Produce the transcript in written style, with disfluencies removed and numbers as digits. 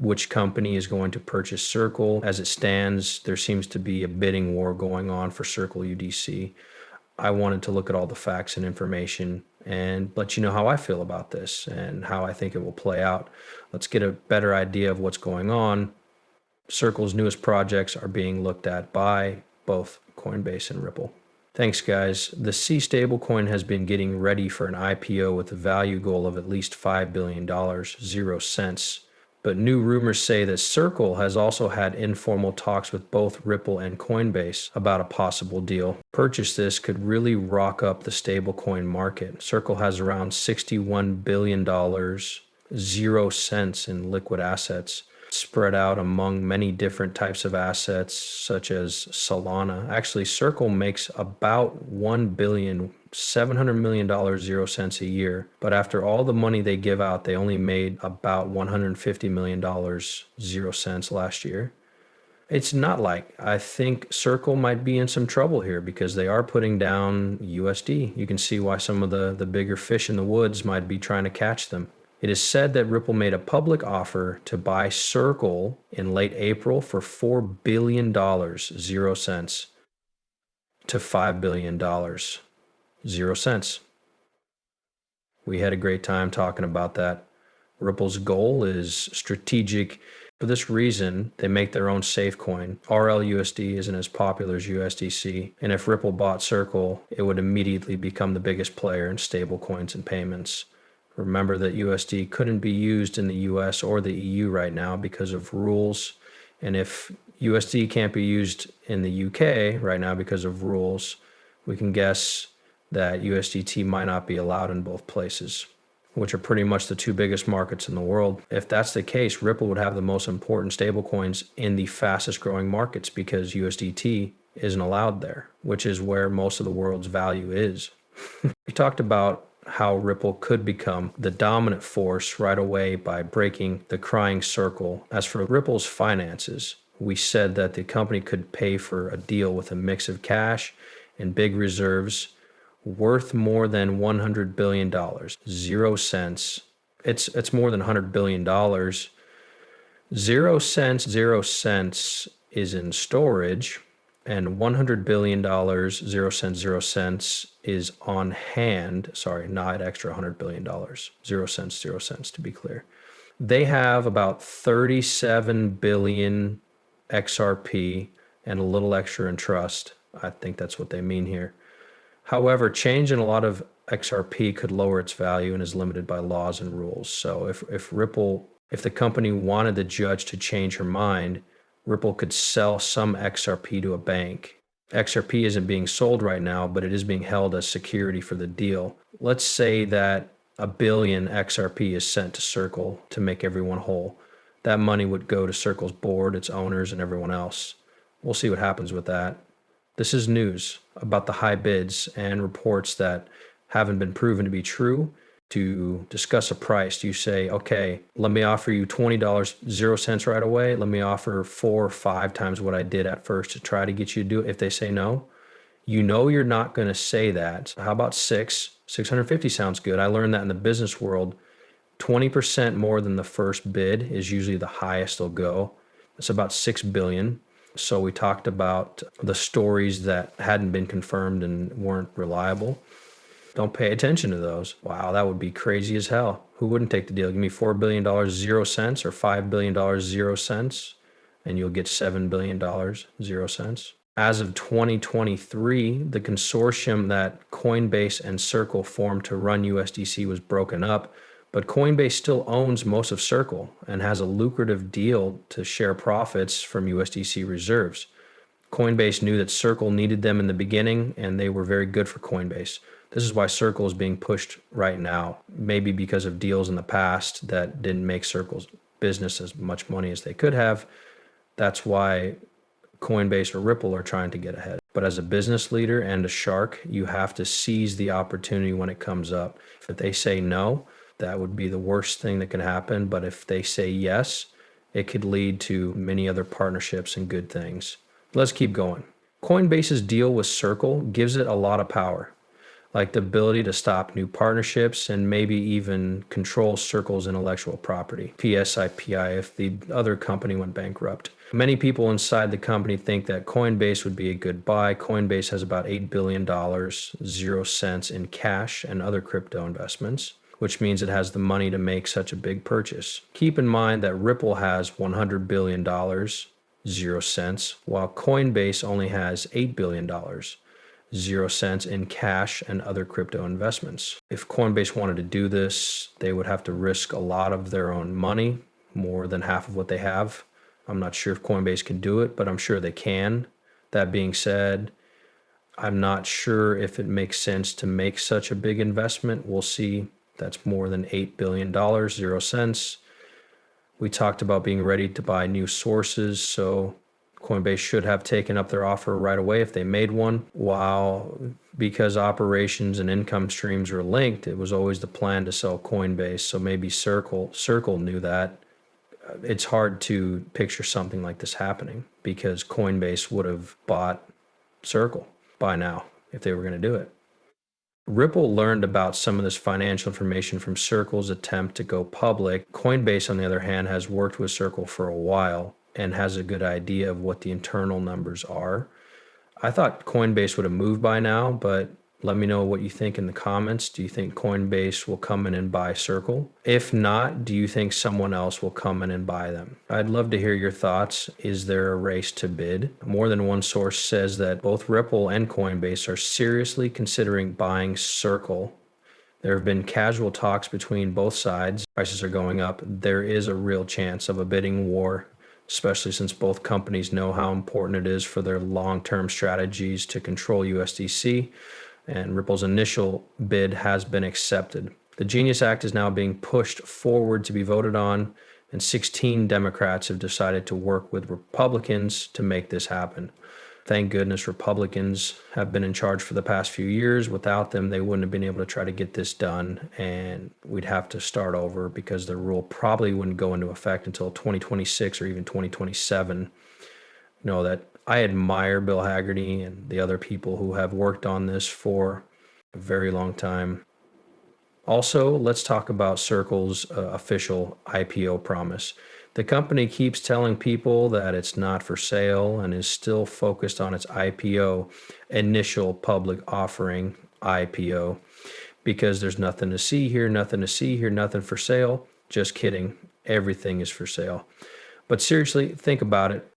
which company is going to purchase Circle. As it stands, there seems to be a bidding war going on for Circle UDC. I wanted to look at all the facts and information and let you know how I feel about this and how I think it will play out. Let's get a better idea of what's going on. Circle's newest projects are being looked at by both Coinbase and Ripple. Thanks, guys. The C stablecoin has been getting ready for an IPO with a value goal of at least $5 billion, 0 cents. But new rumors say that Circle has also had informal talks with both Ripple and Coinbase about a possible deal. Purchase this could really rock up the stablecoin market. Circle has around $61 billion, 0 cents in liquid assets, spread out among many different types of assets such as Solana. Actually, Circle makes about $1.7 billion 0 cents a year, but after all the money they give out, they only made about $150 million 0 cents last year. It's not like I think Circle might be in some trouble here because they are putting down USD. You can see why some of the bigger fish in the woods might be trying to catch them. It is said that Ripple made a public offer to buy Circle in late April for $4 billion, 0 cents, to $5 billion, 0 cents. We had a great time talking about that. Ripple's goal is strategic. For this reason, they make their own safe coin. RLUSD isn't as popular as USDC, and if Ripple bought Circle, it would immediately become the biggest player in stable coins and payments. Remember that USD couldn't be used in the US or the EU right now because of rules. And if USD can't be used in the UK right now because of rules, we can guess that USDT might not be allowed in both places, which are pretty much the two biggest markets in the world. If that's the case, Ripple would have the most important stablecoins in the fastest growing markets because USDT isn't allowed there, which is where most of the world's value is. We talked about how Ripple could become the dominant force right away by breaking the crying circle. As for Ripple's finances, we said that the company could pay for a deal with a mix of cash and big reserves worth more than $100 billion, 0 cents. It's more than $100 billion. 0 cents, 0 cents is in storage, and $100 billion, 0 cents, 0 cents is on hand. Sorry, not extra $100 billion, 0 cents, 0 cents to be clear. They have about 37 billion XRP and a little extra in trust. I think that's what they mean here. However, change in a lot of XRP could lower its value and is limited by laws and rules. So if the company wanted the judge to change her mind, Ripple could sell some XRP to a bank. XRP isn't being sold right now, but it is being held as security for the deal. Let's say that 1 billion XRP is sent to Circle to make everyone whole. That money would go to Circle's board, its owners, and everyone else. We'll see what happens with that. This is news about the high bids and reports that haven't been proven to be true. To discuss a price, you say, okay, let me offer you $20, 0 cents right away. Let me offer 4 or 5 times what I did at first to try to get you to do it. If they say no, you know you're not going to say that. How about 650 sounds good. I learned that in the business world, 20% more than the first bid is usually the highest they'll go. It's about 6 billion. So we talked about the stories that hadn't been confirmed and weren't reliable. Don't pay attention to those. Wow, that would be crazy as hell. Who wouldn't take the deal? Give me $4 billion, 0 cents, or $5 billion, 0 cents, and you'll get $7 billion, 0 cents. As of 2023, the consortium that Coinbase and Circle formed to run USDC was broken up, but Coinbase still owns most of Circle and has a lucrative deal to share profits from USDC reserves. Coinbase knew that Circle needed them in the beginning, and they were very good for Coinbase. This is why Circle is being pushed right now, maybe because of deals in the past that didn't make Circle's business as much money as they could have. That's why Coinbase or Ripple are trying to get ahead. But as a business leader and a shark, you have to seize the opportunity when it comes up. If they say no, that would be the worst thing that can happen. But if they say yes, it could lead to many other partnerships and good things. Let's keep going. Coinbase's deal with Circle gives it a lot of power. like the ability to stop new partnerships and maybe even control Circle's intellectual property, PSIPI, if the other company went bankrupt. Many people inside the company think that Coinbase would be a good buy. Coinbase has about $8 billion, 0 cents in cash and other crypto investments, which means it has the money to make such a big purchase. Keep in mind that Ripple has $100 billion, 0 cents, while Coinbase only has $8 billion, 0 cents in cash and other crypto investments. If Coinbase wanted to do this, they would have to risk a lot of their own money, more than half of what they have. I'm not sure if Coinbase can do it, but I'm sure they can. That being said, I'm not sure if it makes sense to make such a big investment. We'll see. That's more than $8 billion, 0 cents. We talked about being ready to buy new sources, so Coinbase should have taken up their offer right away if they made one. While because operations and income streams are linked, it was always the plan to sell Coinbase. So maybe Circle knew that. It's hard to picture something like this happening because Coinbase would have bought Circle by now if they were going to do it. Ripple learned about some of this financial information from Circle's attempt to go public. Coinbase, on the other hand, has worked with Circle for a while and has a good idea of what the internal numbers are. I thought Coinbase would have moved by now, but let me know what you think in the comments. Do you think Coinbase will come in and buy Circle? If not, do you think someone else will come in and buy them? I'd love to hear your thoughts. Is there a race to bid? More than one source says that both Ripple and Coinbase are seriously considering buying Circle. There have been casual talks between both sides. Prices are going up. There is a real chance of a bidding war, especially since both companies know how important it is for their long-term strategies to control USDC. And Ripple's initial bid has been accepted. The Genius Act is now being pushed forward to be voted on, and 16 Democrats have decided to work with Republicans to make this happen. Thank goodness Republicans have been in charge for the past few years. Without them, they wouldn't have been able to try to get this done, and we'd have to start over because the rule probably wouldn't go into effect until 2026 or even 2027. Know that I admire Bill Haggerty and the other people who have worked on this for a very long time. Also, let's talk about Circle's official IPO promise. The company keeps telling people that it's not for sale and is still focused on its IPO, initial public offering IPO, because there's nothing to see here, nothing to see here, nothing for sale. Just kidding. Everything is for sale. But seriously, think about it.